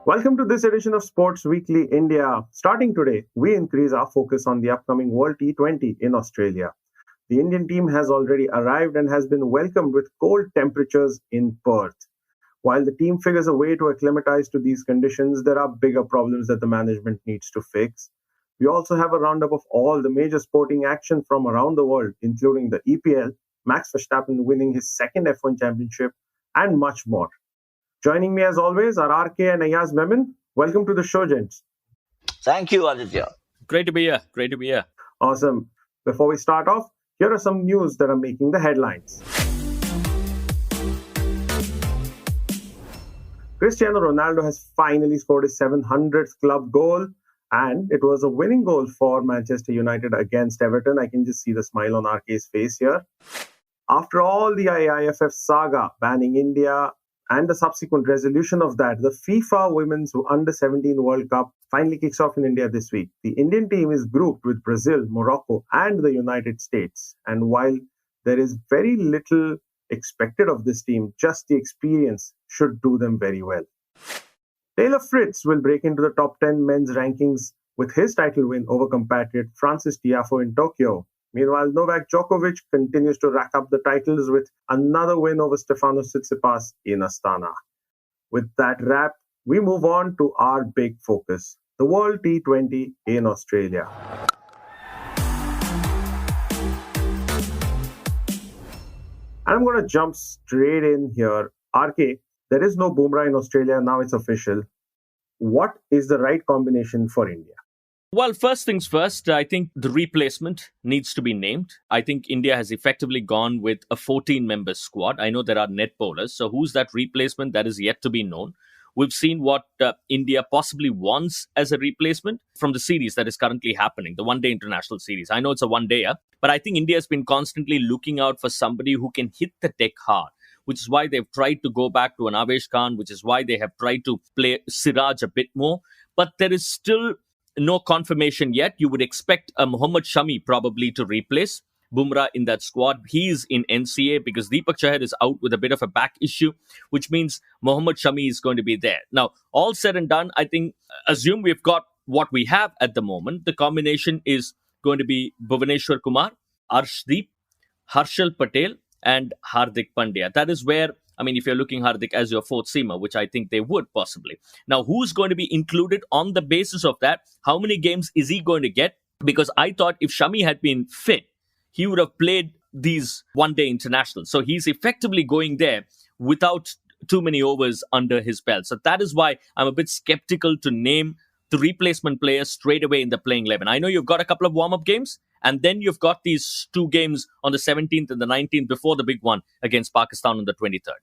Welcome to this edition of Sports Weekly India. Starting today, we increase our focus on the upcoming World T20 in Australia. The Indian team has already arrived and has been welcomed with cold temperatures in Perth. While the team figures a way to acclimatize to these conditions, there are bigger problems that the management needs to fix. We also have a roundup of all the major sporting action from around the world, including the EPL, Max Verstappen winning his second F1 championship, and much more. Joining me as always are RK and Ayaz Memon. Welcome to the show, gents. Thank you, Aditya. Great to be here. Awesome. Before we start off, here are some news that are making the headlines. Cristiano Ronaldo has finally scored his 700th club goal, and it was a winning goal for Manchester United against Everton. I can just see the smile on RK's face here. After all the IIFF saga banning India and the subsequent resolution of that, the FIFA Women's Under-17 World Cup finally kicks off in India this week. The Indian team is grouped with Brazil, Morocco, and the United States. And while there is very little expected of this team, just the experience should do them very well. Taylor Fritz will break into the top 10 men's rankings with his title win over compatriot Francis Tiafoe in Tokyo. Meanwhile, Novak Djokovic continues to rack up the titles with another win over Stefanos Tsitsipas in Astana. With that wrap, we move on to our big focus, the World T20 in Australia. I'm going to jump straight in here. RK, there is no Bumrah in Australia, now it's official. What is the right combination for India? Well, first things first, I think the replacement needs to be named. I think India has effectively gone with a 14-member squad. I know there are net bowlers, so who's that replacement? That is yet to be known. We've seen what India possibly wants as a replacement from the series that is currently happening, the one-day international series. I know it's a one-dayer, but I think India has been constantly looking out for somebody who can hit the deck hard, which is why they've tried to go back to an Avesh Khan, which is why they have tried to play Siraj a bit more. But there is still no confirmation yet. You would expect Mohammad Shami probably to replace Bumrah in that squad. He's in NCA because Deepak Chahar is out with a bit of a back issue, which means Mohammad Shami is going to be there. Now, all said and done, I think, assume we've got what we have at the moment. The combination is going to be Bhuvaneshwar Kumar, Arshdeep, Harshal Patel, and Hardik Pandya. That is where, I mean, if you're looking Hardik as your fourth seamer, which I think they would possibly. Now, who's going to be included on the basis of that? How many games is he going to get? Because I thought if Shami had been fit, he would have played these one-day internationals. So he's effectively going there without too many overs under his belt. So that is why I'm a bit skeptical to name the replacement players straight away in the playing 11. I know you've got a couple of warm-up games, and then you've got these two games on the 17th and the 19th before the big one against Pakistan on the 23rd.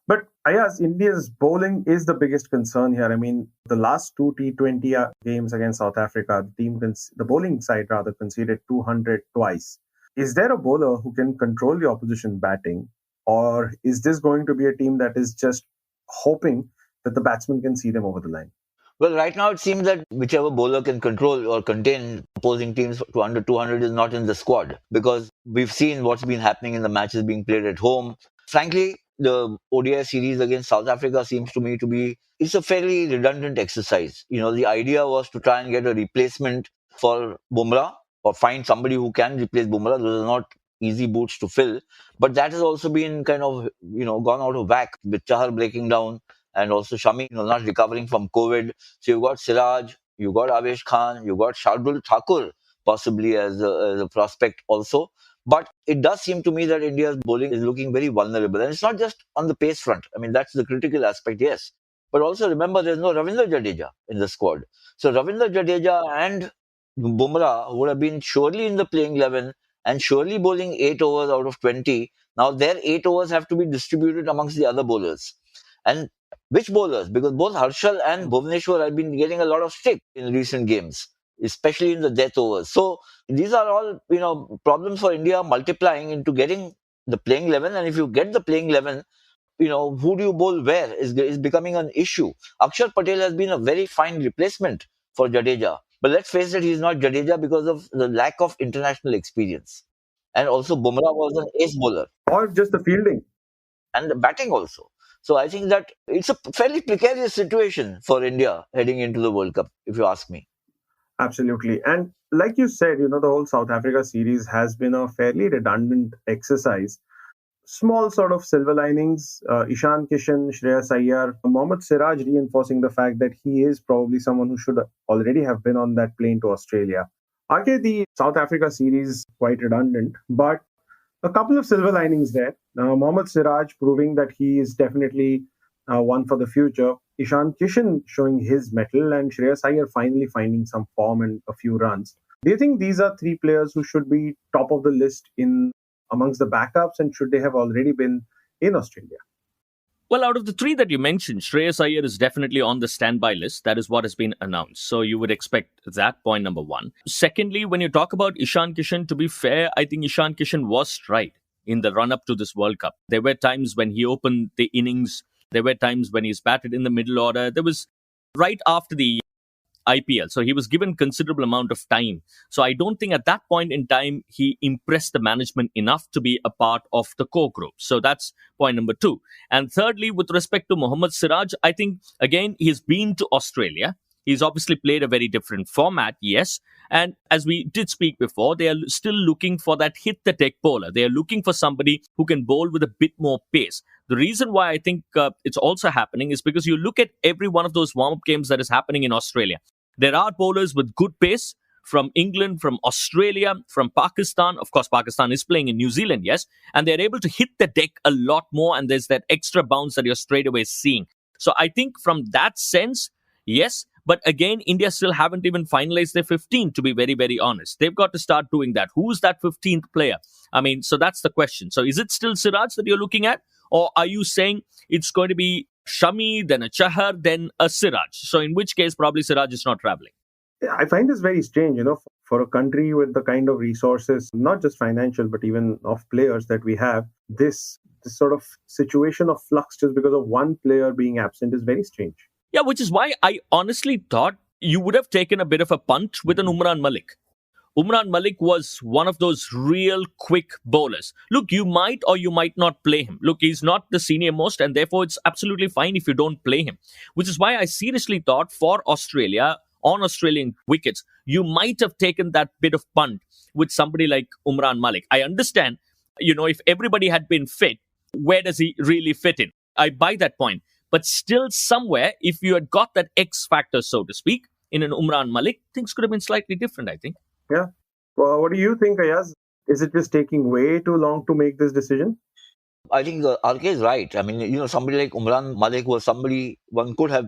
But Ayaz, India's bowling is the biggest concern here. I mean, the last two T20 games against South Africa, the bowling side rather conceded 200 twice. Is there a bowler who can control the opposition batting, or is this going to be a team that is just hoping that the batsman can see them over the line? Well, right now it seems that whichever bowler can control or contain opposing teams to under 200 is not in the squad, because we've seen what's been happening in the matches being played at home. Frankly, the ODI series against South Africa seems to me to be, it's a fairly redundant exercise. You know, the idea was to try and get a replacement for Bumrah or find somebody who can replace Bumrah. Those are not easy boots to fill. But that has also been kind of, gone out of whack with Chahar breaking down and also Shami, not recovering from COVID. So you've got Siraj, you've got Avesh Khan, you've got Shardul Thakur possibly as a prospect also. But it does seem to me that India's bowling is looking very vulnerable. And it's not just on the pace front. I mean, that's the critical aspect, yes. But also remember, there's no Ravindra Jadeja in the squad. So Ravindra Jadeja and Bumrah would have been surely in the playing 11 and surely bowling 8 overs out of 20. Now their 8 overs have to be distributed amongst the other bowlers. And which bowlers? Because both Harshal and Bhuvaneshwar have been getting a lot of stick in recent games, especially in the death overs. So these are all, problems for India multiplying into getting the playing 11. And if you get the playing 11, who do you bowl where is becoming an issue. Akshar Patel has been a very fine replacement for Jadeja. But let's face it, he's not Jadeja because of the lack of international experience. And also, Bumrah was an ace bowler Or just the fielding. and the batting also. So I think that it's a fairly precarious situation for India heading into the World Cup, if you ask me. Absolutely. And like you said, the whole South Africa series has been a fairly redundant exercise. Small sort of silver linings. Ishan Kishan, Shreyas Iyer, Mohammad Siraj reinforcing the fact that he is probably someone who should already have been on that plane to Australia. Okay, the South Africa series quite redundant, but a couple of silver linings there. Mohammad Siraj proving that he is definitely one for the future. Ishan Kishan showing his mettle, and Shreyas Iyer finally finding some form and a few runs. Do you think these are three players who should be top of the list in amongst the backups, and should they have already been in Australia? Well, out of the three that you mentioned, Shreyas Iyer is definitely on the standby list. That is what has been announced. So you would expect that, point number one. Secondly, when you talk about Ishan Kishan, to be fair, I think Ishan Kishan was right in the run up to this World Cup. There were times when he opened the innings, there were times when he's batted in the middle order. There was right after the IPL. So he was given considerable amount of time. So I don't think at that point in time he impressed the management enough to be a part of the core group. So that's point number two. And thirdly, with respect to Mohammad Siraj, I think again he's been to Australia. He's obviously played a very different format, yes. And as we did speak before, they are still looking for that hit the deck bowler. They are looking for somebody who can bowl with a bit more pace. The reason why I think it's also happening is because you look at every one of those warm up games that is happening in Australia. There are bowlers with good pace from England, from Australia, from Pakistan. Of course, Pakistan is playing in New Zealand, yes. And they're able to hit the deck a lot more. And there's that extra bounce that you're straight away seeing. So I think from that sense, yes. But again, India still haven't even finalized their 15, to be very, very honest. They've got to start doing that. Who's that 15th player? I mean, so that's the question. So is it still Siraj that you're looking at? Or are you saying it's going to be Shami, then a Chahar, then a Siraj? So in which case, probably Siraj is not traveling. Yeah, I find this very strange, for a country with the kind of resources, not just financial, but even of players that we have, this sort of situation of flux just because of one player being absent is very strange. Yeah, which is why I honestly thought you would have taken a bit of a punt with an Umran Malik. Umran Malik was one of those real quick bowlers. Look, you might or you might not play him. Look, he's not the senior most, and therefore it's absolutely fine if you don't play him. Which is why I seriously thought for Australia, on Australian wickets, you might have taken that bit of punt with somebody like Umran Malik. I understand, if everybody had been fit, where does he really fit in? I buy that point. But still, somewhere, if you had got that X factor, so to speak, in an Umran Malik, things could have been slightly different, I think. Yeah. Well, what do you think, Ayaz? Is it just taking way too long to make this decision? I think RK is right. I mean, somebody like Umran Malik was somebody one could have,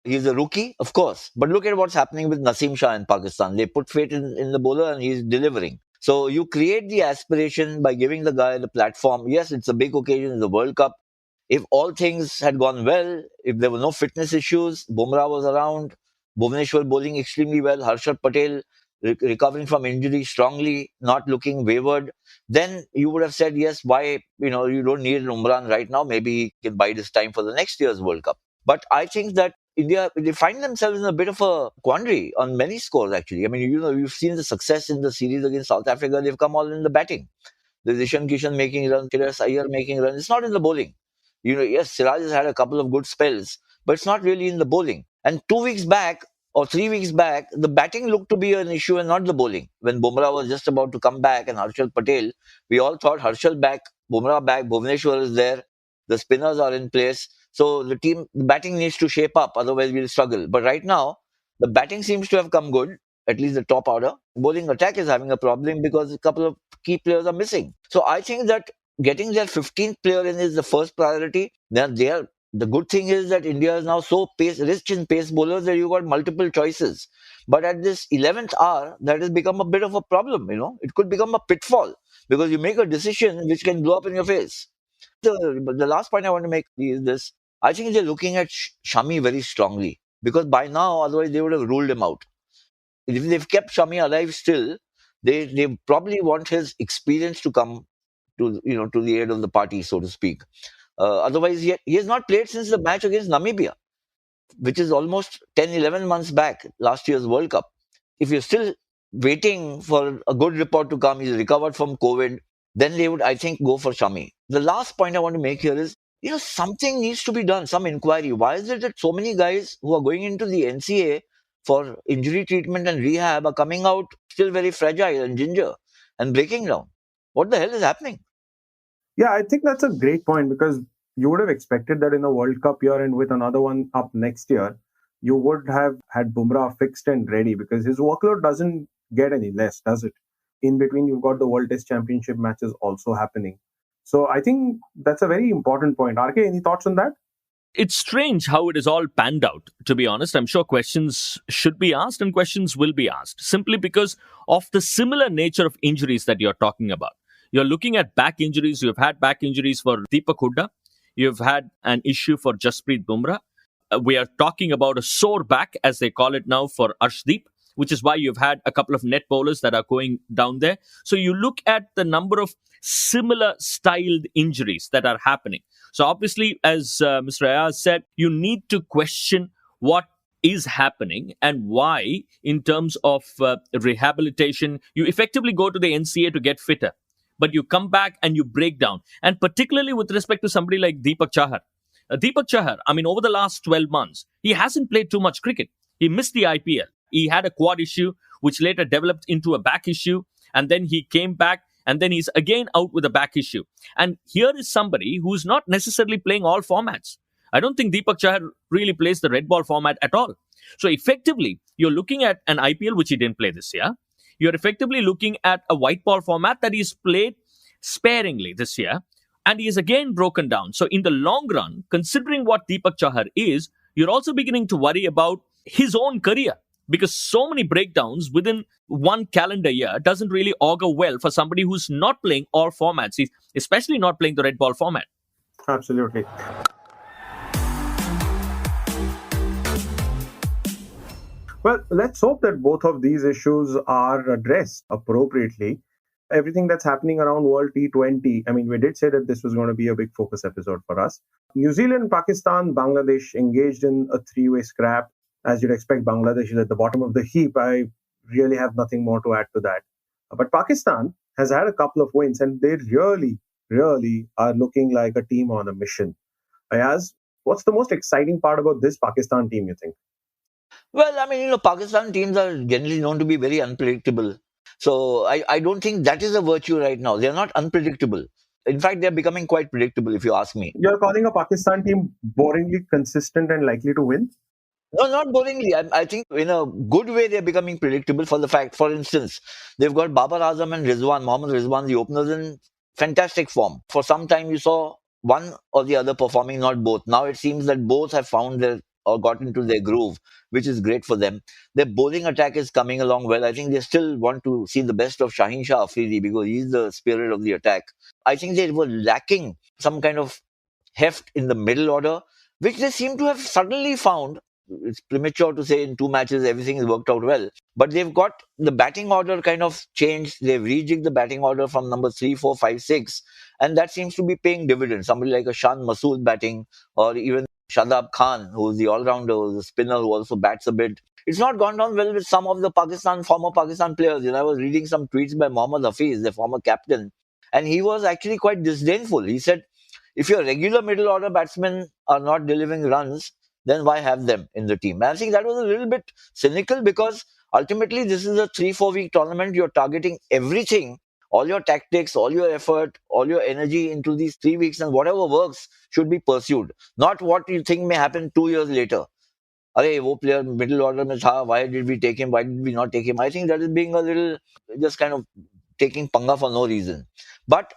he's a rookie, of course. But look at what's happening with Naseem Shah in Pakistan. They put faith in the bowler and he's delivering. So you create the aspiration by giving the guy the platform. Yes, it's a big occasion, it's the World Cup. If all things had gone well, if there were no fitness issues, Bumrah was around, Bhuvneshwar bowling extremely well, Harshad Patel recovering from injury strongly, not looking wayward, then you would have said, yes, why, you don't need an Umran right now. Maybe he can bide his time for the next year's World Cup. But I think that India, they find themselves in a bit of a quandary on many scores, actually. I mean, you've seen the success in the series against South Africa. They've come all in the batting. There's Ishan Kishan making runs, Shreyas Iyer making runs. It's not in the bowling. Yes, Siraj has had a couple of good spells, but it's not really in the bowling. And 2 weeks back or 3 weeks back, the batting looked to be an issue and not the bowling. When Bumrah was just about to come back and Harshal Patel, we all thought Harshal back, Bumrah back, Bhuvneshwar is there, the spinners are in place. So the batting needs to shape up, otherwise we'll struggle. But right now, the batting seems to have come good, at least the top order. Bowling attack is having a problem because a couple of key players are missing. So I think that getting their 15th player in is the first priority. The good thing is that India is now so rich in pace bowlers that you got multiple choices. But at this 11th hour, that has become a bit of a problem. It could become a pitfall because you make a decision which can blow up in your face. The last point I want to make is this. I think they're looking at Shami very strongly because by now, otherwise they would have ruled him out. If they've kept Shami alive still, they probably want his experience to come to the aid of the party, so to speak. Otherwise, he has not played since the match against Namibia. which is almost 10, 11 months back, last year's World Cup. If you're still waiting for a good report to come, he's recovered from COVID, then they would, I think, go for Shami. The last point I want to make here is, something needs to be done, some inquiry. Why is it that so many guys who are going into the NCA for injury treatment and rehab are coming out still very fragile and ginger and breaking down? What the hell is happening? Yeah, I think that's a great point, because you would have expected that in a World Cup year and with another one up next year, you would have had Bumrah fixed and ready, because his workload doesn't get any less, does it? In between, you've got the World Test Championship matches also happening. So I think that's a very important point. RK, any thoughts on that? It's strange how it is all panned out, to be honest. I'm sure questions should be asked and questions will be asked simply because of the similar nature of injuries that you're talking about. You're looking at back injuries. You've had back injuries for Deepak Hooda. You've had an issue for Jasprit Bumrah. We are talking about a sore back, as they call it now, for Arshdeep, which is why you've had a couple of net bowlers that are going down there. So you look at the number of similar styled injuries that are happening. So obviously, as Mr. Ayaz said, you need to question what is happening and why, in terms of rehabilitation. You effectively go to the NCA to get fitter, but you come back and you break down. And particularly with respect to somebody like Deepak Chahar. Deepak Chahar, I mean, over the last 12 months, he hasn't played too much cricket. He missed the IPL. He had a quad issue, which later developed into a back issue. And then he came back, and then he's again out with a back issue. And here is somebody who's not necessarily playing all formats. I don't think Deepak Chahar really plays the red ball format at all. So effectively, you're looking at an IPL, which he didn't play this year. You're effectively looking at a white ball format that he's played sparingly this year. And he is again broken down. So in the long run, considering what Deepak Chahar is, you're also beginning to worry about his own career, because so many breakdowns within one calendar year doesn't really augur well for somebody who's not playing all formats, he's especially not playing the red ball format. Absolutely. Well, let's hope that both of these issues are addressed appropriately. Everything that's happening around World T20, I mean, we did say that this was going to be a big focus episode for us. New Zealand, Pakistan, Bangladesh engaged in a three-way scrap. As you'd expect, Bangladesh is at the bottom of the heap. I really have nothing more to add to that. But Pakistan has had a couple of wins, and they really, really are looking like a team on a mission. Ayaz, what's the most exciting part about this Pakistan team, you think? Well, I mean, Pakistan teams are generally known to be very unpredictable. So I don't think that is a virtue right now. They're not unpredictable. In fact, they're becoming quite predictable, if you ask me. You're calling a Pakistan team boringly consistent and likely to win? No, not boringly. I think in a good way they're becoming predictable for the fact, for instance, they've got Babar Azam and Mohammad Rizwan, the openers, in fantastic form. For some time you saw one or the other performing, not both. Now it seems that both have found their or got into their groove, which is great for them. Their bowling attack is coming along well. I think they still want to see the best of Shaheen Shah Afridi because he's the spirit of the attack. I think they were lacking some kind of heft in the middle order, which they seem to have suddenly found. It's premature to say in two matches everything has worked out well. But they've got the batting order kind of changed. They've rejigged the batting order from number 3, 4, 5, 6. And that seems to be paying dividends. Somebody like a Shan Masood batting, or even Shadab Khan, who's the all-rounder, who's a spinner who also bats a bit. It's not gone down well with some of the former Pakistan players. I was reading some tweets by Mohammad Hafiz, the former captain, and he was actually quite disdainful. He said, if your regular middle order batsmen are not delivering runs, then why have them in the team? And I think that was a little bit cynical because ultimately this is a 3-4 week tournament. You're targeting everything, all your tactics, all your effort, all your energy into these 3 weeks, and whatever works should be pursued. Not what you think may happen 2 years later. Arey, wo player middle order mein tha, why did we take him? Why did we not take him? I think that is being a little just kind of taking panga for no reason. But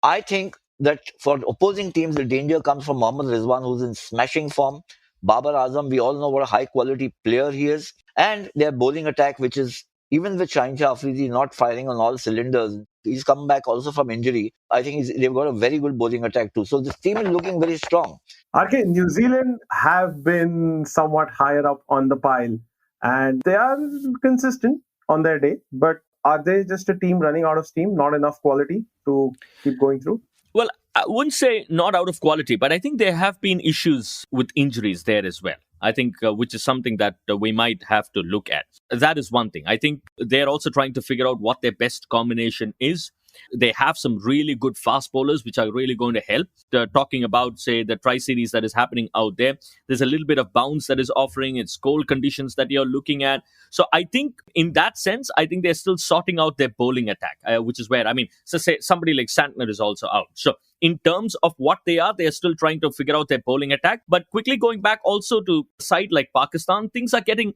I think that for opposing teams, the danger comes from Mohammad Rizwan, who's in smashing form. Babar Azam, we all know what a high quality player he is. And their bowling attack, which is, even with Shaheen Shah Afridi not firing on all cylinders, he's come back also from injury. I think they've got a very good bowling attack too. So this team is looking very strong. RK, New Zealand have been somewhat higher up on the pile and they are consistent on their day. But are they just a team running out of steam, not enough quality to keep going through? Well, I wouldn't say not out of quality, but I think there have been issues with injuries there as well. I think, which is something that we might have to look at. That is one thing. I think they're also trying to figure out what their best combination is. They have some really good fast bowlers, which are really going to help. Talking about, say, the tri-series that is happening out there, there's a little bit of bounce that is offering. It's cold conditions that you're looking at. So I think in that sense, I think they're still sorting out their bowling attack, which is where, I mean, so say somebody like Santner is also out. So in terms of what they are still trying to figure out their bowling attack. But quickly going back also to a side like Pakistan, things are getting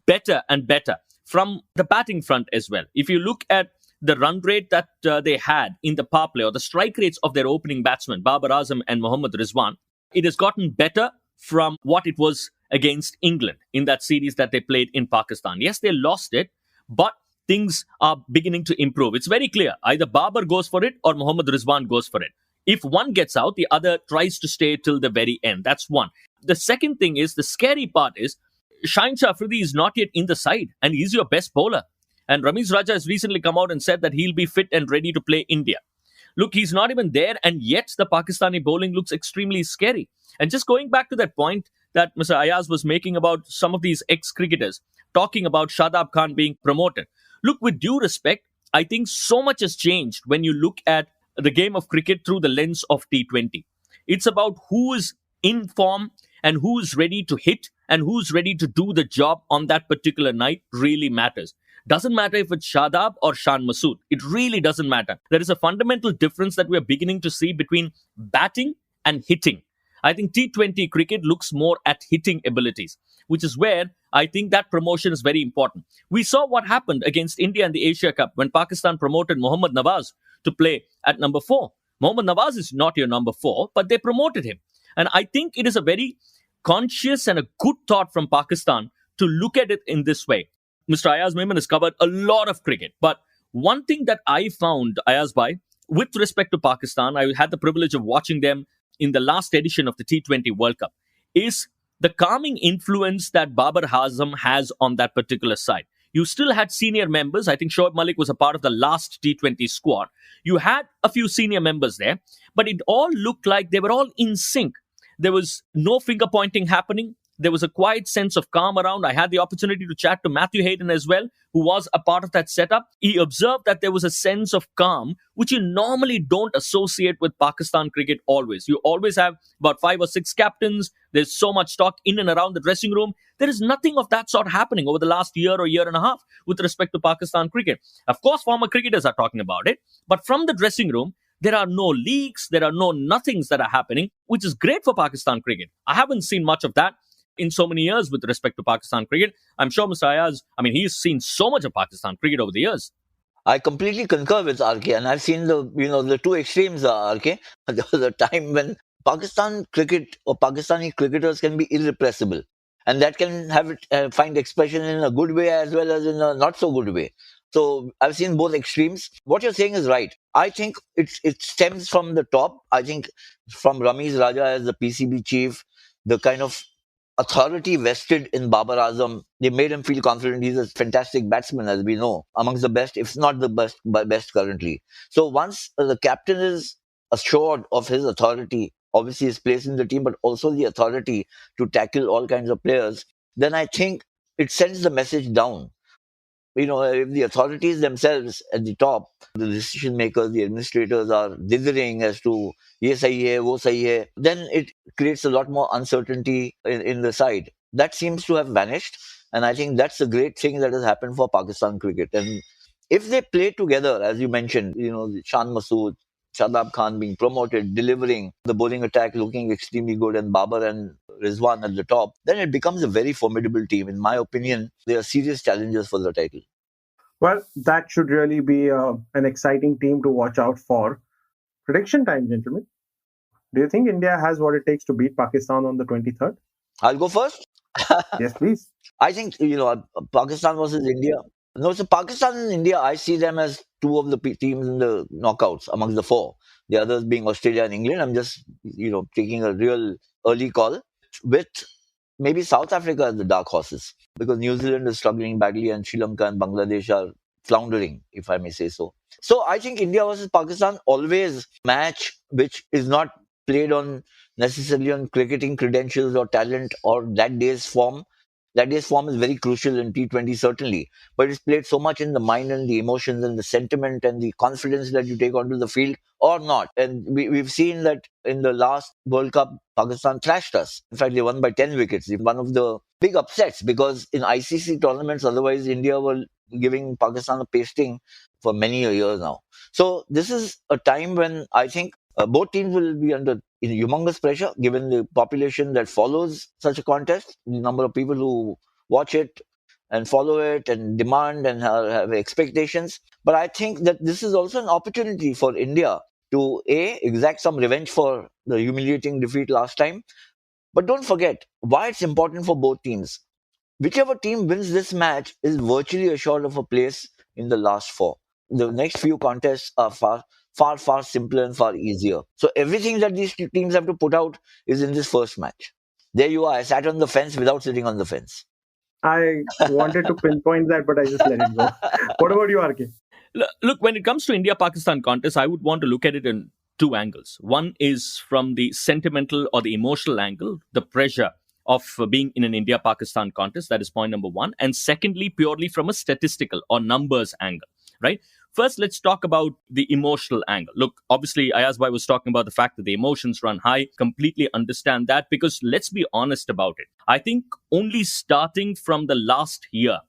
better and better from the batting front as well. If you look at the run rate that they had in the power play, or the strike rates of their opening batsmen, Babar Azam and Mohammad Rizwan, it has gotten better from what it was against England in that series that they played in Pakistan. Yes, they lost it, but things are beginning to improve. It's very clear. Either Babar goes for it or Mohammad Rizwan goes for it. If one gets out, the other tries to stay till the very end. That's one. The second thing is, the scary part is, Shaheen Shah Afridi is not yet in the side, and he's your best bowler. And Ramiz Raja has recently come out and said that he'll be fit and ready to play India. Look, he's not even there, and yet the Pakistani bowling looks extremely scary. And just going back to that point that Mr. Ayaz was making about some of these ex-cricketers, talking about Shadab Khan being promoted. Look, with due respect, I think so much has changed when you look at the game of cricket through the lens of T20. It's about who is in form and who's ready to hit and who's ready to do the job on that particular night really matters. Doesn't matter if it's Shadab or Shan Masood. It really doesn't matter. There is a fundamental difference that we're beginning to see between batting and hitting. I think T20 cricket looks more at hitting abilities, which is where I think that promotion is very important. We saw what happened against India in the Asia Cup when Pakistan promoted Mohammad Nawaz to play at number 4. Mohammad Nawaz is not your number 4, but they promoted him. And I think it is a very conscious and a good thought from Pakistan to look at it in this way. Mr. Ayaz Memon has covered a lot of cricket, but one thing that I found, Ayaz Bhai, with respect to Pakistan, I had the privilege of watching them in the last edition of the T20 World Cup, is the calming influence that Babar Azam has on that particular side. You still had senior members. I think Shoaib Malik was a part of the last T20 squad. You had a few senior members there, but it all looked like they were all in sync. There was no finger pointing happening. There was a quiet sense of calm around. I had the opportunity to chat to Matthew Hayden as well, who was a part of that setup. He observed that there was a sense of calm, which you normally don't associate with Pakistan cricket always. You always have about 5 or 6 captains. There's so much talk in and around the dressing room. There is nothing of that sort happening over the last year or year and a half with respect to Pakistan cricket. Of course, former cricketers are talking about it, but from the dressing room, there are no leaks, there are no nothings that are happening, which is great for Pakistan cricket. I haven't seen much of that in so many years with respect to Pakistan cricket. I'm sure Mr. Ayaz, he's seen so much of Pakistan cricket over the years. I completely concur with RK, and I've seen the two extremes, RK. There was a time when Pakistan cricket or Pakistani cricketers can be irrepressible, and that can find expression in a good way as well as in a not so good way. So I've seen both extremes. What you're saying is right. I think it stems from the top. I think from Ramiz Raja as the PCB chief, the kind of authority vested in Babar Azam, they made him feel confident. He's a fantastic batsman, as we know, amongst the best, if not the best currently. So once the captain is assured of his authority, obviously his place in the team, but also the authority to tackle all kinds of players, then I think it sends the message down. If the authorities themselves at the top, the decision makers, the administrators are dithering as to ye sahi hai, wo sahi hai, then it creates a lot more uncertainty in the side. That seems to have vanished, and I think that's a great thing that has happened for Pakistan cricket. And if they play together, as you mentioned, Shan Masood, Shadab Khan being promoted, delivering the bowling attack looking extremely good, and Babar and Rizwan at the top, then it becomes a very formidable team. In my opinion, they are serious challengers for the title. Well, that should really be an exciting team to watch out for. Prediction time, gentlemen. Do you think India has what it takes to beat Pakistan on the 23rd? I'll go first. Yes, please. I think, Pakistan versus India. No, so Pakistan and India, I see them as two of the teams in the knockouts amongst the 4. The others being Australia and England. I'm just, taking a real early call with maybe South Africa as the dark horses, because New Zealand is struggling badly and Sri Lanka and Bangladesh are floundering, if I may say so. So I think India versus Pakistan always match which is not played on necessarily on cricketing credentials or talent or that day's form. That day's form is very crucial in T20, certainly, but it's played so much in the mind and the emotions and the sentiment and the confidence that you take onto the field or not. And we've seen that in the last World Cup, Pakistan thrashed us. In fact, they won by 10 wickets. One of the big upsets, because in ICC tournaments, otherwise India were giving Pakistan a pasting for many years now. So this is a time when I think both teams will be under humongous pressure given the population that follows such a contest, the number of people who watch it and follow it and demand and have expectations. But I think that this is also an opportunity for India to exact some revenge for the humiliating defeat last time. But don't forget why it's important for both teams. Whichever team wins this match is virtually assured of a place in the last four. The next few contests are far simpler and far easier. So everything that these two teams have to put out is in this first match. There you are. I sat on the fence without sitting on the fence. I wanted to pinpoint that, but I just let it go. What about you, RK? Look, when it comes to India-Pakistan contest, I would want to look at it in two angles. One is from the sentimental or the emotional angle, the pressure of being in an India-Pakistan contest. That is point number one. And secondly, purely from a statistical or numbers angle, right? First, let's talk about the emotional angle. Look, obviously, Ayaz Bhai was talking about the fact that the emotions run high. Completely understand that, because let's be honest about it. I think only starting from the last year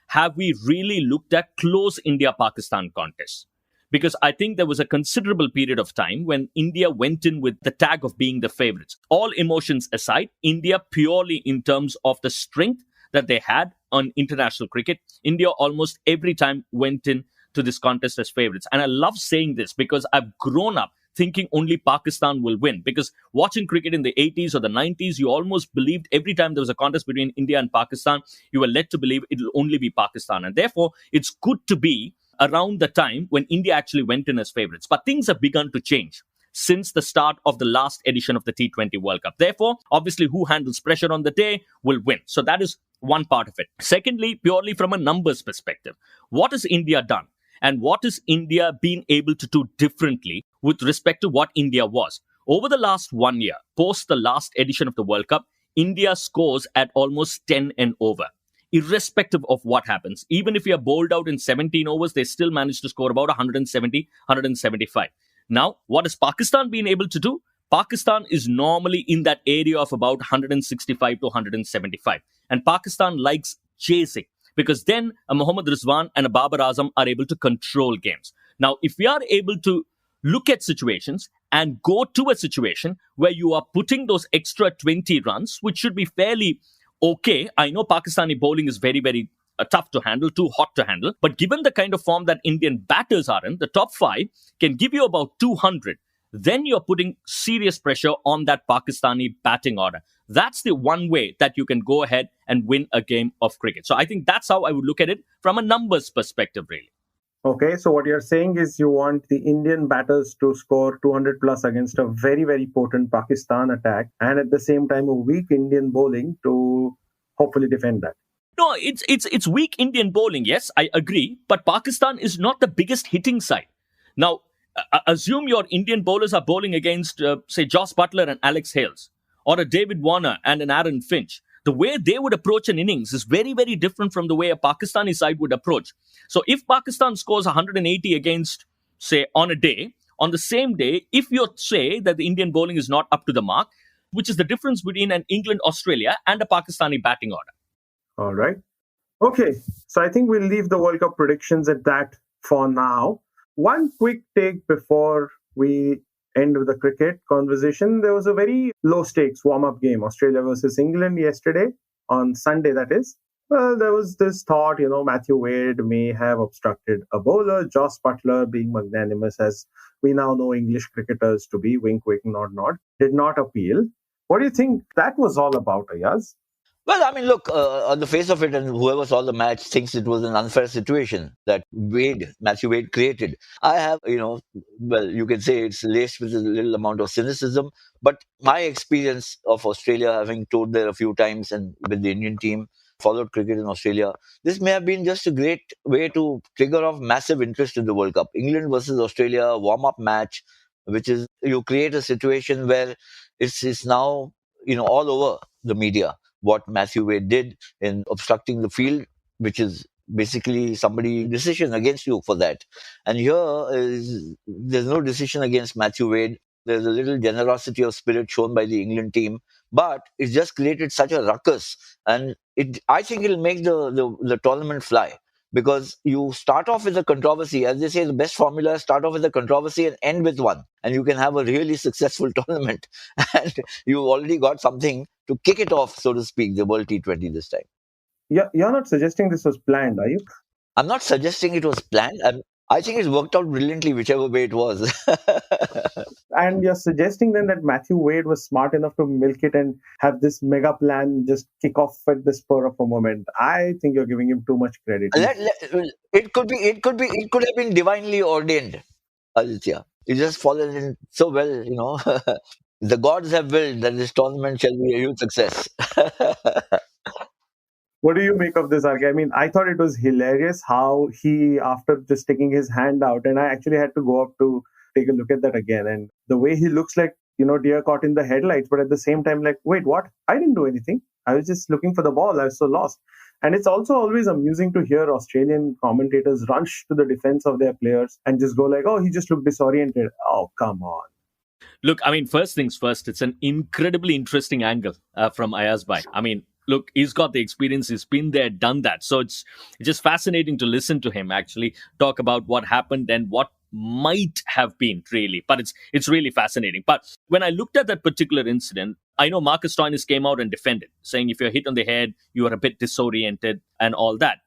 have we really looked at close India-Pakistan contests. Because I think there was a considerable period of time when India went in with the tag of being the favorites. All emotions aside, India, purely in terms of the strength that they had on international cricket, India almost every time went in to this contest as favorites. And I love saying this because I've grown up thinking only Pakistan will win. Because watching cricket in the 80s or the 90s, you almost believed every time there was a contest between India and Pakistan, you were led to believe it'll only be Pakistan. And therefore, it's good to be around the time when India actually went in as favorites. But things have begun to change since the start of the last edition of the T20 World Cup. Therefore, obviously, who handles pressure on the day will win. So that is one part of it. Secondly, purely from a numbers perspective, what has India done? And what is India being able to do differently with respect to what India was? Over the last 1 year, post the last edition of the World Cup, India scores at almost 10 and over, irrespective of what happens. Even if you are bowled out in 17 overs, they still manage to score about 170, 175. Now, what has Pakistan been able to do? Pakistan is normally in that area of about 165 to 175. And Pakistan likes chasing, because then a Mohammad Rizwan and a Babar Azam are able to control games. Now, if we are able to look at situations and go to a situation where you are putting those extra 20 runs, which should be fairly okay. I know Pakistani bowling is very tough to handle, too hot to handle. But given the kind of form that Indian batters are in, the top five can give you about 200. Then you're putting serious pressure on that Pakistani batting order. That's the one way that you can go ahead and win a game of cricket. So I think that's how I would look at it from a numbers perspective, really. Okay, so what you're saying is you want the Indian batters to score 200 plus against a very potent Pakistan attack, and at the same time a weak Indian bowling to hopefully defend that. No, it's weak Indian bowling. Yes, I agree. But Pakistan is not the biggest hitting side. Now, assume your Indian bowlers are bowling against, say, Joss Butler and Alex Hales, or a David Warner and an Aaron Finch. The way they would approach an innings is very different from the way a Pakistani side would approach. So if Pakistan scores 180 against, say, on a day, on the same day, if you say that the Indian bowling is not up to the mark, which is the difference between an England-Australia and a Pakistani batting order. All right. Okay, so I think we'll leave the World Cup predictions at that for now. One quick take before we end with the cricket conversation. There was a very low stakes warm-up game, Australia versus England yesterday, on Sunday that is. Well, there was this thought, Matthew Wade may have obstructed a bowler. Joss Butler, being magnanimous as we now know English cricketers to be, wink, wink, nod, nod, did not appeal. What do you think that was all about, Ayaz? Well, I mean, look, on the face of it, and whoever saw the match thinks it was an unfair situation that Matthew Wade created. I have, well, you can say it's laced with a little amount of cynicism, but my experience of Australia, having toured there a few times and with the Indian team, followed cricket in Australia, this may have been just a great way to trigger off massive interest in the World Cup. England versus Australia, warm-up match, which is you create a situation where it's now all over the media what Matthew Wade did in obstructing the field, which is basically somebody's decision against you for that. And there's no decision against Matthew Wade. There's a little generosity of spirit shown by the England team, but it's just created such a ruckus, and I think it'll make the tournament fly. Because you start off with a controversy, as they say, the best formula: start off with a controversy and end with one, and you can have a really successful tournament. And you've already got something to kick it off, so to speak, the World T20 this time. Yeah, you're not suggesting this was planned, are you? I'm not suggesting it was planned. I think it's worked out brilliantly, whichever way it was. And you're suggesting then that Matthew Wade was smart enough to milk it and have this mega plan just kick off at the spur of a moment. I think you're giving him too much credit. It could have been divinely ordained, Aditya. It just fallen in so well, The gods have willed that this tournament shall be a huge success. What do you make of this, RK? I mean, I thought it was hilarious how he, after just sticking his hand out, and I actually had to go up to take a look at that again. And the way he looks like, deer caught in the headlights, but at the same time, like, wait, what? I didn't do anything. I was just looking for the ball. I was so lost. And it's also always amusing to hear Australian commentators rush to the defense of their players and just go like, oh, he just looked disoriented. Oh, come on. Look, I mean, first things first, it's an incredibly interesting angle from Ayaz Bhai. I mean, look, he's got the experience. He's been there, done that. So it's just fascinating to listen to him actually talk about what happened and what might have been, really. But it's really fascinating. But when I looked at that particular incident, I know Marcus Stoinis came out and defended, saying if you're hit on the head, you are a bit disoriented and all that.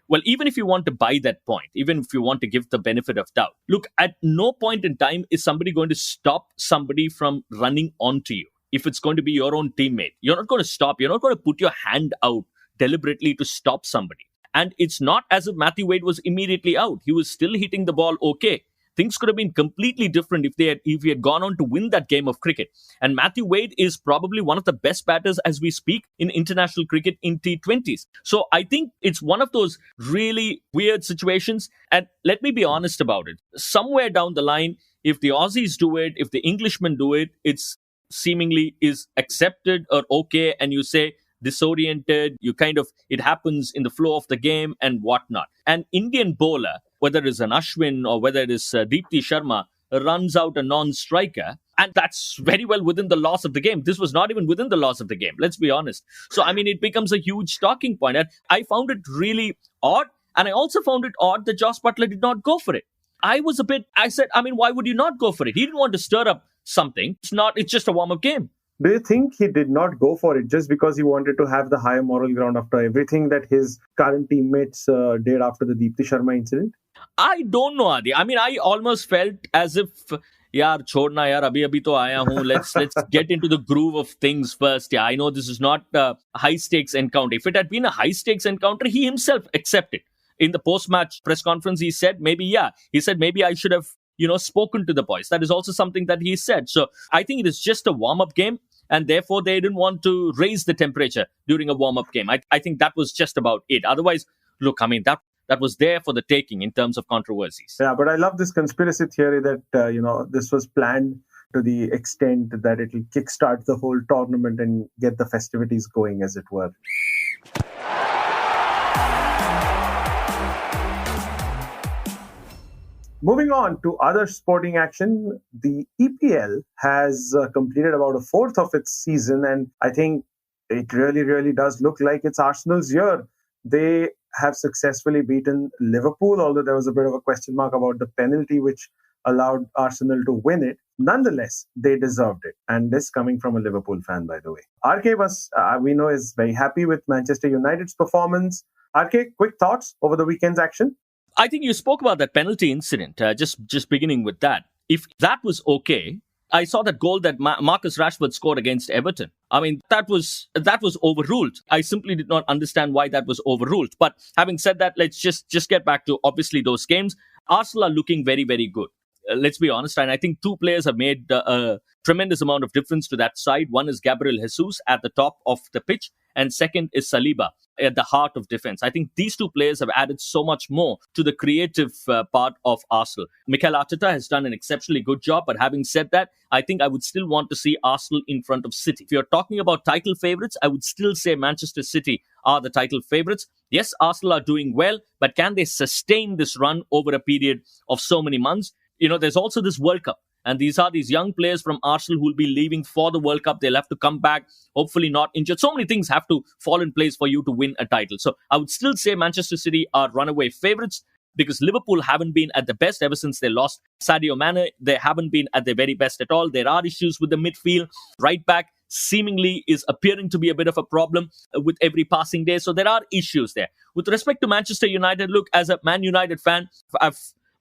Well, even if you want to buy that point, even if you want to give the benefit of doubt, look, at no point in time is somebody going to stop somebody from running onto you. If it's going to be your own teammate, you're not going to stop. You're not going to put your hand out deliberately to stop somebody. And it's not as if Matthew Wade was immediately out. He was still hitting the ball okay. Things could have been completely different if he had gone on to win that game of cricket. And Matthew Wade is probably one of the best batters as we speak in international cricket in T20s. So I think it's one of those really weird situations. And let me be honest about it. Somewhere down the line, if the Aussies do it, if the Englishmen do it, it's seemingly is accepted or okay. And you say, disoriented, it happens in the flow of the game and whatnot. An Indian bowler, whether it's an Ashwin or whether it is Deepti Sharma, runs out a non-striker, and that's very well within the laws of the game. This was not even within the laws of the game, let's be honest. So, I mean, it becomes a huge talking point. And I found it really odd, and I also found it odd that Joss Butler did not go for it. I said, I mean, why would you not go for it? He didn't want to stir up something. It's just a warm-up game. Do you think he did not go for it just because he wanted to have the higher moral ground after everything that his current teammates did after the Deepti Sharma incident? I don't know, Adi. I mean, I almost felt as if, yaar, chhodna yaar, abhi to aaya hoon. Let's get into the groove of things first. Yeah, I know this is not a high-stakes encounter. If it had been a high-stakes encounter, he himself accepted. In the post-match press conference, he said, maybe I should have, spoken to the boys. That is also something that he said. So I think it is just a warm-up game. And therefore, they didn't want to raise the temperature during a warm-up game. I think that was just about it. Otherwise, look, I mean, that was there for the taking in terms of controversies. Yeah, but I love this conspiracy theory that, this was planned to the extent that it will kickstart the whole tournament and get the festivities going, as it were. Moving on to other sporting action, the EPL has completed about a fourth of its season, and I think it really, really does look like it's Arsenal's year. They have successfully beaten Liverpool, although there was a bit of a question mark about the penalty which allowed Arsenal to win it. Nonetheless, they deserved it. And this coming from a Liverpool fan, by the way. RK we know, is very happy with Manchester United's performance. RK, quick thoughts over the weekend's action? I think you spoke about that penalty incident, just beginning with that. If that was okay, I saw that goal that Marcus Rashford scored against Everton. I mean, that was overruled. I simply did not understand why that was overruled. But having said that, let's just get back to, obviously, those games. Arsenal are looking very, very good. Let's be honest. And I think two players have made a tremendous amount of difference to that side. One is Gabriel Jesus at the top of the pitch. and second is Saliba at the heart of defense. I think these two players have added so much more to the creative part of Arsenal. Mikel Arteta has done an exceptionally good job, but having said that, I think I would still want to see Arsenal in front of City. If you're talking about title favourites, I would still say Manchester City are the title favourites. Yes, Arsenal are doing well, but can they sustain this run over a period of so many months? There's also this World Cup. And these are these young players from Arsenal who will be leaving for the World Cup. They'll have to come back, hopefully not injured. So many things have to fall in place for you to win a title. So I would still say Manchester City are runaway favourites because Liverpool haven't been at the best ever since they lost Sadio Mane. They haven't been at their very best at all. There are issues with the midfield. Right back seemingly is appearing to be a bit of a problem with every passing day. So there are issues there. With respect to Manchester United, look, as a Man United fan,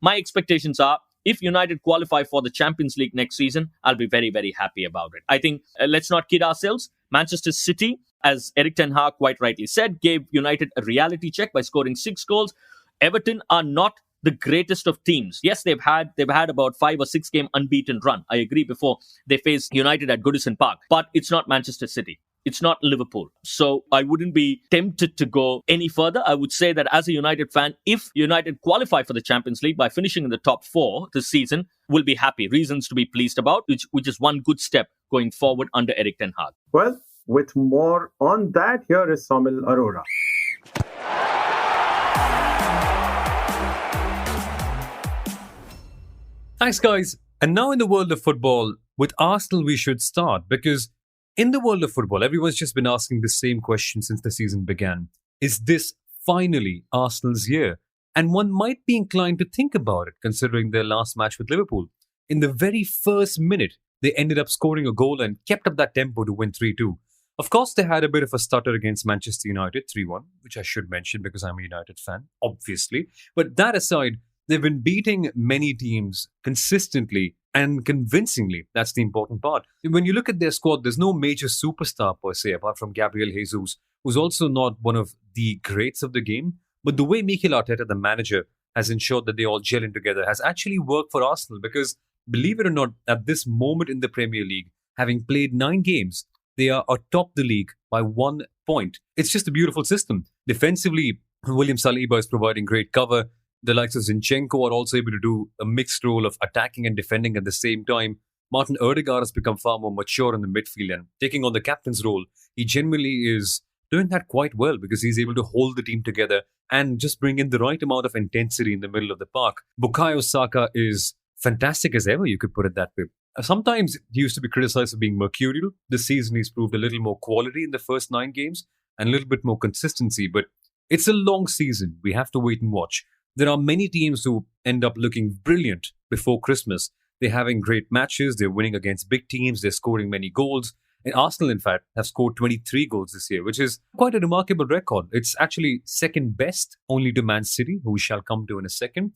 my expectations are if United qualify for the Champions League next season, I'll be very, very happy about it. I think, let's not kid ourselves, Manchester City, as Erik ten Hag quite rightly said, gave United a reality check by scoring 6 goals. Everton are not the greatest of teams. Yes, they've had about 5 or 6 game unbeaten run. I agree before they faced United at Goodison Park. But it's not Manchester City. It's not Liverpool. So I wouldn't be tempted to go any further. I would say that as a United fan, if United qualify for the Champions League by finishing in the top 4 this season, we'll be happy. Reasons to be pleased about, which is one good step going forward under Erik ten Hag. Well, with more on that, here is Soumil Arora. Thanks, guys. And now in the world of football, with Arsenal, we should start because in the world of football, everyone's just been asking the same question since the season began. Is this finally Arsenal's year? And one might be inclined to think about it, considering their last match with Liverpool. In the very first minute, they ended up scoring a goal and kept up that tempo to win 3-2. Of course, they had a bit of a stutter against Manchester United, 3-1, which I should mention because I'm a United fan, obviously. But that aside, they've been beating many teams consistently and convincingly. That's the important part. When you look at their squad, there's no major superstar per se, apart from Gabriel Jesus, who's also not one of the greats of the game. But the way Mikel Arteta, the manager, has ensured that they all gel in together has actually worked for Arsenal because, believe it or not, at this moment in the Premier League, having played 9 games, they are atop the league by 1 point. It's just a beautiful system. Defensively, William Saliba is providing great cover. The likes of Zinchenko are also able to do a mixed role of attacking and defending at the same time. Martin Odegaard has become far more mature in the midfield and taking on the captain's role. He generally is doing that quite well because he's able to hold the team together and just bring in the right amount of intensity in the middle of the park. Bukayo Saka is fantastic as ever, you could put it that way. Sometimes he used to be criticized for being mercurial. This season he's proved a little more quality in the first 9 games and a little bit more consistency. But it's a long season. We have to wait and watch. There are many teams who end up looking brilliant before Christmas. They're having great matches. They're winning against big teams. They're scoring many goals. And Arsenal, in fact, have scored 23 goals this year, which is quite a remarkable record. It's actually second best only to Man City, who we shall come to in a second.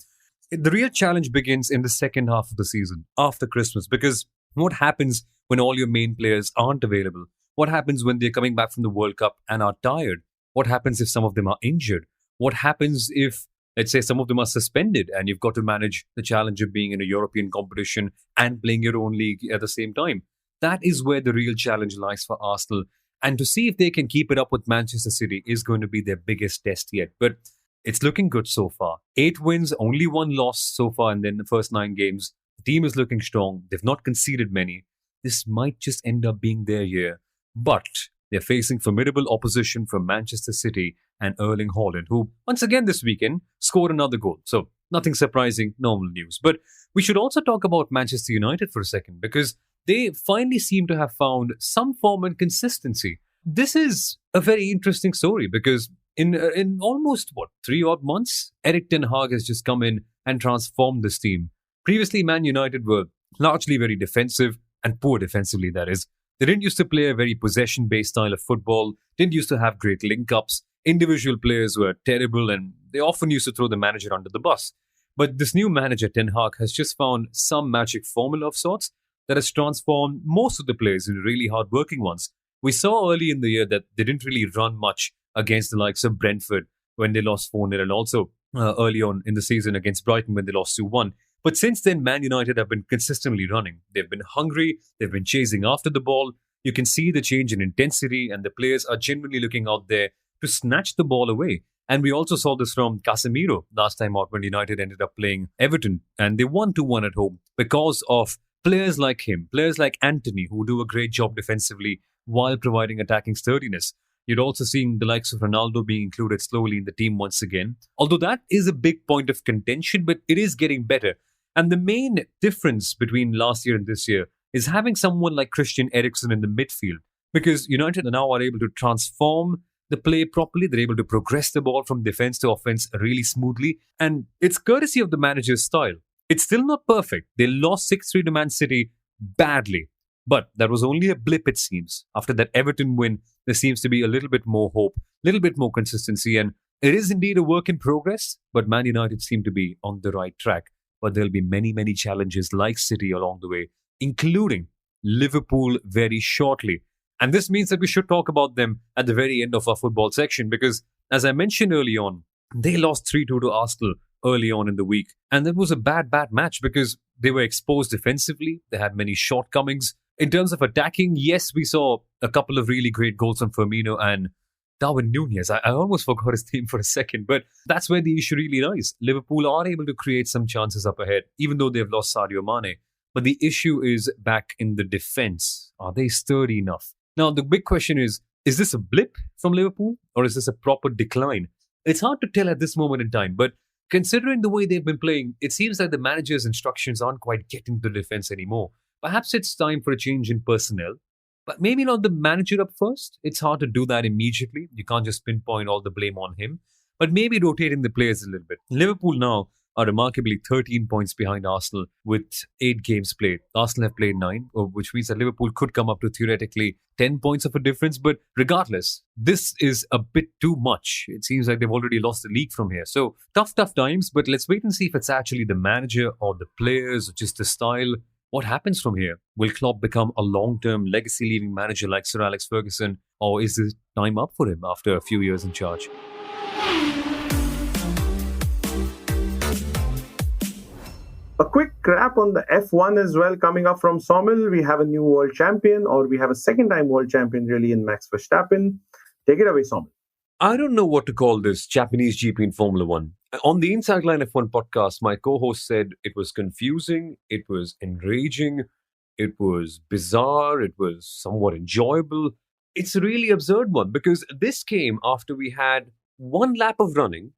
The real challenge begins in the second half of the season, after Christmas, because what happens when all your main players aren't available? What happens when they're coming back from the World Cup and are tired? What happens if some of them are injured? What happens if, let's say, some of them are suspended and you've got to manage the challenge of being in a European competition and playing your own league at the same time? That is where the real challenge lies for Arsenal. And to see if they can keep it up with Manchester City is going to be their biggest test yet. But it's looking good so far. 8 wins, only 1 loss so far, and then the first 9 games. The team is looking strong. They've not conceded many. This might just end up being their year. But they're facing formidable opposition from Manchester City and Erling Haaland, who, once again this weekend, scored another goal. So, nothing surprising, normal news. But we should also talk about Manchester United for a second, because they finally seem to have found some form and consistency. This is a very interesting story, because in almost, 3 odd months, Erik ten Hag has just come in and transformed this team. Previously, Man United were largely very defensive, and poor defensively, that is. They didn't used to play a very possession-based style of football, didn't used to have great link-ups. Individual players were terrible, and they often used to throw the manager under the bus. But this new manager, Ten Hag, has just found some magic formula of sorts that has transformed most of the players into really hard-working ones. We saw early in the year that they didn't really run much against the likes of Brentford when they lost 4-0, and also early on in the season against Brighton when they lost 2-1. But since then, Man United have been consistently running. They've been hungry, they've been chasing after the ball. You can see the change in intensity, and the players are genuinely looking out there to snatch the ball away. And we also saw this from Casemiro last time out when United ended up playing Everton, and they won 2-1 at home because of players like him, players like Anthony, who do a great job defensively while providing attacking sturdiness. You're also seeing the likes of Ronaldo being included slowly in the team once again. Although that is a big point of contention, but it is getting better. And the main difference between last year and this year is having someone like Christian Eriksen in the midfield. Because United now are able to transform the play properly. They're able to progress the ball from defense to offense really smoothly. And it's courtesy of the manager's style. It's still not perfect. They lost 6-3 to Man City badly. But that was only a blip, it seems. After that Everton win, there seems to be a little bit more hope, a little bit more consistency. And it is indeed a work in progress, but Man United seem to be on the right track. But there'll be many, many challenges like City along the way, including Liverpool very shortly. And this means that we should talk about them at the very end of our football section because, as I mentioned early on, they lost 3-2 to Arsenal early on in the week. And that was a bad match because they were exposed defensively. They had many shortcomings. In terms of attacking, yes, we saw a couple of really great goals from Firmino and Darwin Núñez. I almost forgot his name for a second, but that's where the issue really lies. Liverpool are able to create some chances up ahead, even though they've lost Sadio Mane. But the issue is back in the defense. Are they sturdy enough? Now, the big question is this a blip from Liverpool or is this a proper decline? It's hard to tell at this moment in time, but considering the way they've been playing, it seems like the manager's instructions aren't quite getting to the defense anymore. Perhaps it's time for a change in personnel, but maybe not the manager up first. It's hard to do that immediately. You can't just pinpoint all the blame on him, but maybe rotating the players a little bit. Liverpool now are remarkably 13 points behind Arsenal with 8 games played. Arsenal have played 9, which means that Liverpool could come up to theoretically 10 points of a difference. But regardless, this is a bit too much. It seems like they've already lost the league from here. So tough times, but let's wait and see if it's actually the manager or the players or just the style. What happens from here? Will Klopp become a long-term legacy-leaving manager like Sir Alex Ferguson, or is this time up for him after a few years in charge? A quick wrap on the F1 as well coming up from Soumil. We have a new world champion, or we have a second-time world champion really in Max Verstappen. Take it away, Soumil. I don't know what to call this Japanese GP in Formula One. On the Inside Line F1 podcast, my co-host said it was confusing, it was enraging, it was bizarre, it was somewhat enjoyable. It's a really absurd one because this came after we had one lap of running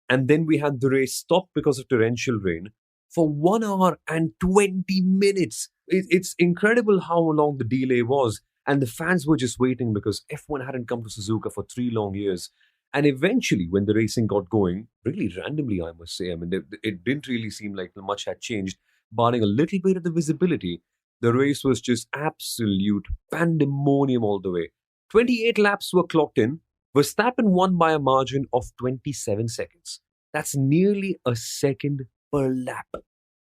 and then we had the race stopped because of torrential rain for 1 hour and 20 minutes. It's incredible how long the delay was. And the fans were just waiting because F1 hadn't come to Suzuka for 3 long years. And eventually, when the racing got going, really randomly, I must say, it didn't really seem like much had changed. Barring a little bit of the visibility, the race was just absolute pandemonium all the way. 28 laps were clocked in. Verstappen won by a margin of 27 seconds. That's nearly a second per lap.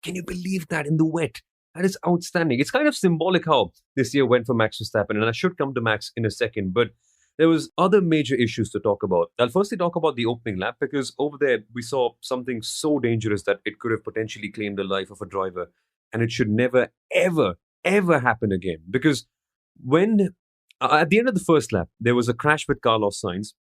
Can you believe that in the wet? That is outstanding. It's kind of symbolic how this year went for Max Verstappen, and I should come to Max in a second, but there was other major issues to talk about. I'll firstly talk about the opening lap, because over there we saw something so dangerous that it could have potentially claimed the life of a driver, and it should never, ever, ever happen again. Because when, at the end of the first lap, there was a crash with Carlos Sainz,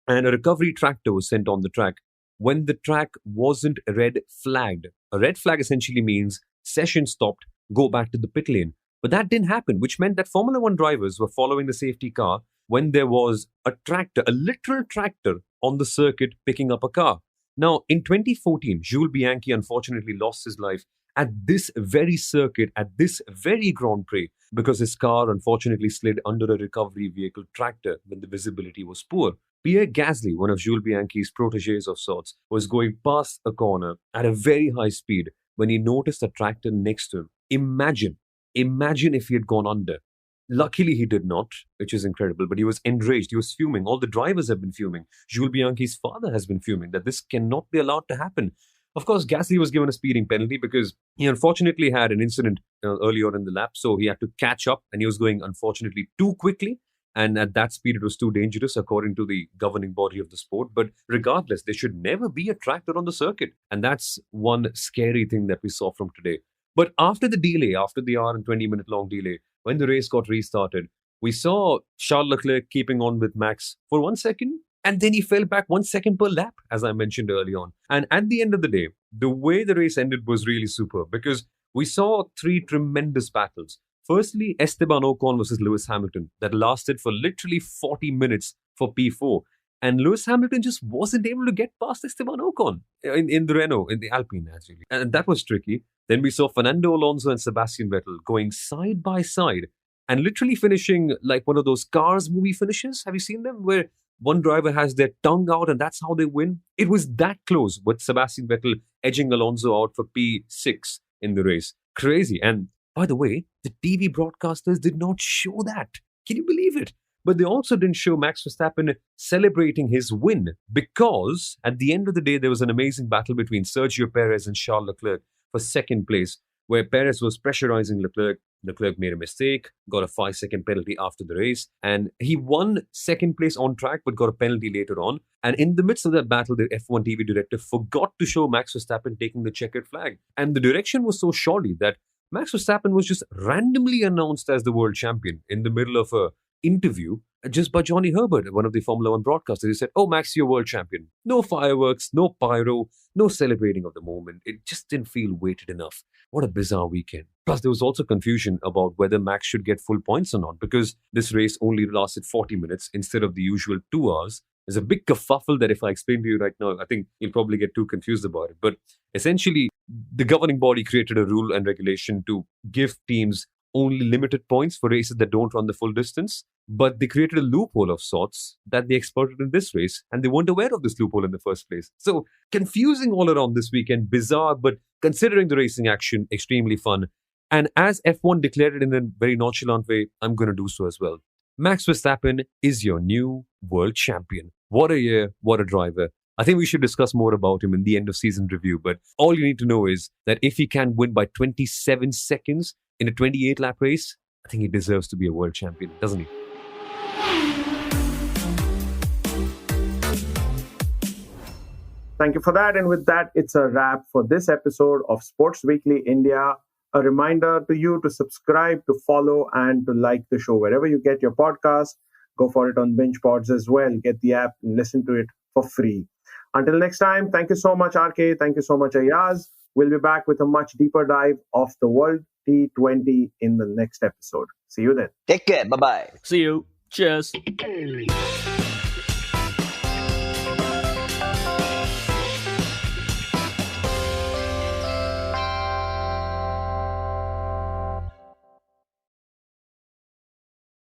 and a recovery tractor was sent on the track when the track wasn't red flagged. A red flag essentially means session stopped, go back to the pit lane. But that didn't happen, which meant that Formula One drivers were following the safety car when there was a tractor, a literal tractor on the circuit picking up a car. Now, in 2014, Jules Bianchi unfortunately lost his life at this very circuit, at this very Grand Prix, because his car unfortunately slid under a recovery vehicle tractor when the visibility was poor. Pierre Gasly, one of Jules Bianchi's protégés of sorts, was going past a corner at a very high speed when he noticed a tractor next to him. Imagine if he had gone under. Luckily, he did not, which is incredible, but he was enraged. He was fuming. All the drivers have been fuming. Jules Bianchi's father has been fuming that this cannot be allowed to happen. Of course, Gasly was given a speeding penalty because he unfortunately had an incident earlier in the lap, so he had to catch up, and he was going, unfortunately, too quickly. And at that speed, it was too dangerous, according to the governing body of the sport. But regardless, there should never be a tractor on the circuit. And that's one scary thing that we saw from today. But after the delay, after the hour and 20-minute long delay, when the race got restarted, We saw Charles Leclerc keeping on with Max for 1 second, and then he fell back 1 second per lap, as I mentioned early on. And at the end of the day, the way the race ended was really superb because we saw three tremendous battles. Firstly, Esteban Ocon versus Lewis Hamilton that lasted for literally 40 minutes for P4. And Lewis Hamilton just wasn't able to get past Esteban Ocon in the Renault, in the Alpine, actually. And that was tricky. Then we saw Fernando Alonso and Sebastian Vettel going side by side and literally finishing like one of those Cars movie finishes. Have you seen them? Where one driver has their tongue out and that's how they win. It was that close with Sebastian Vettel edging Alonso out for P6 in the race. Crazy. And by the way, the TV broadcasters did not show that. Can you believe it? But they also didn't show Max Verstappen celebrating his win because at the end of the day, there was an amazing battle between Sergio Perez and Charles Leclerc for second place, where Perez was pressurizing Leclerc. Leclerc made a mistake, got a 5-second penalty after the race, and he won second place on track but got a penalty later on. And in the midst of that battle, the F1 TV director forgot to show Max Verstappen taking the checkered flag. And the direction was so shoddy that Max Verstappen was just randomly announced as the world champion in the middle of a interview just by Johnny Herbert, one of the Formula One broadcasters. He said, "Oh, Max, you're world champion." No fireworks, no pyro, no celebrating of the moment. It just didn't feel weighted enough. What a bizarre weekend. Plus, there was also confusion about whether Max should get full points or not because this race only lasted 40 minutes instead of the usual 2 hours. There's a big kerfuffle that if I explain to you right now, I think you'll probably get too confused about it. But essentially, the governing body created a rule and regulation to give teams only limited points for races that don't run the full distance. But they created a loophole of sorts that they exploited in this race, and they weren't aware of this loophole in the first place. So confusing all around this weekend, bizarre, but considering the racing action, extremely fun. And as F1 declared it in a very nonchalant way, I'm going to do so as well. Max Verstappen is your new world champion. What a year, what a driver. I think we should discuss more about him in the end of season review, but all you need to know is that if he can win by 27 seconds in a 28-lap race, I think he deserves to be a world champion, doesn't he? Thank you for that. And with that, it's a wrap for this episode of Sports Weekly India. A reminder to you to subscribe, to follow, and to like the show wherever you get your podcast. Go for it on Binge Pods as well. Get the app and listen to it for free. Until next time, thank you so much, RK. Thank you so much, Ayaz. We'll be back with a much deeper dive of the World T20 in the next episode. See you then. Take care. Bye-bye. See you. Cheers.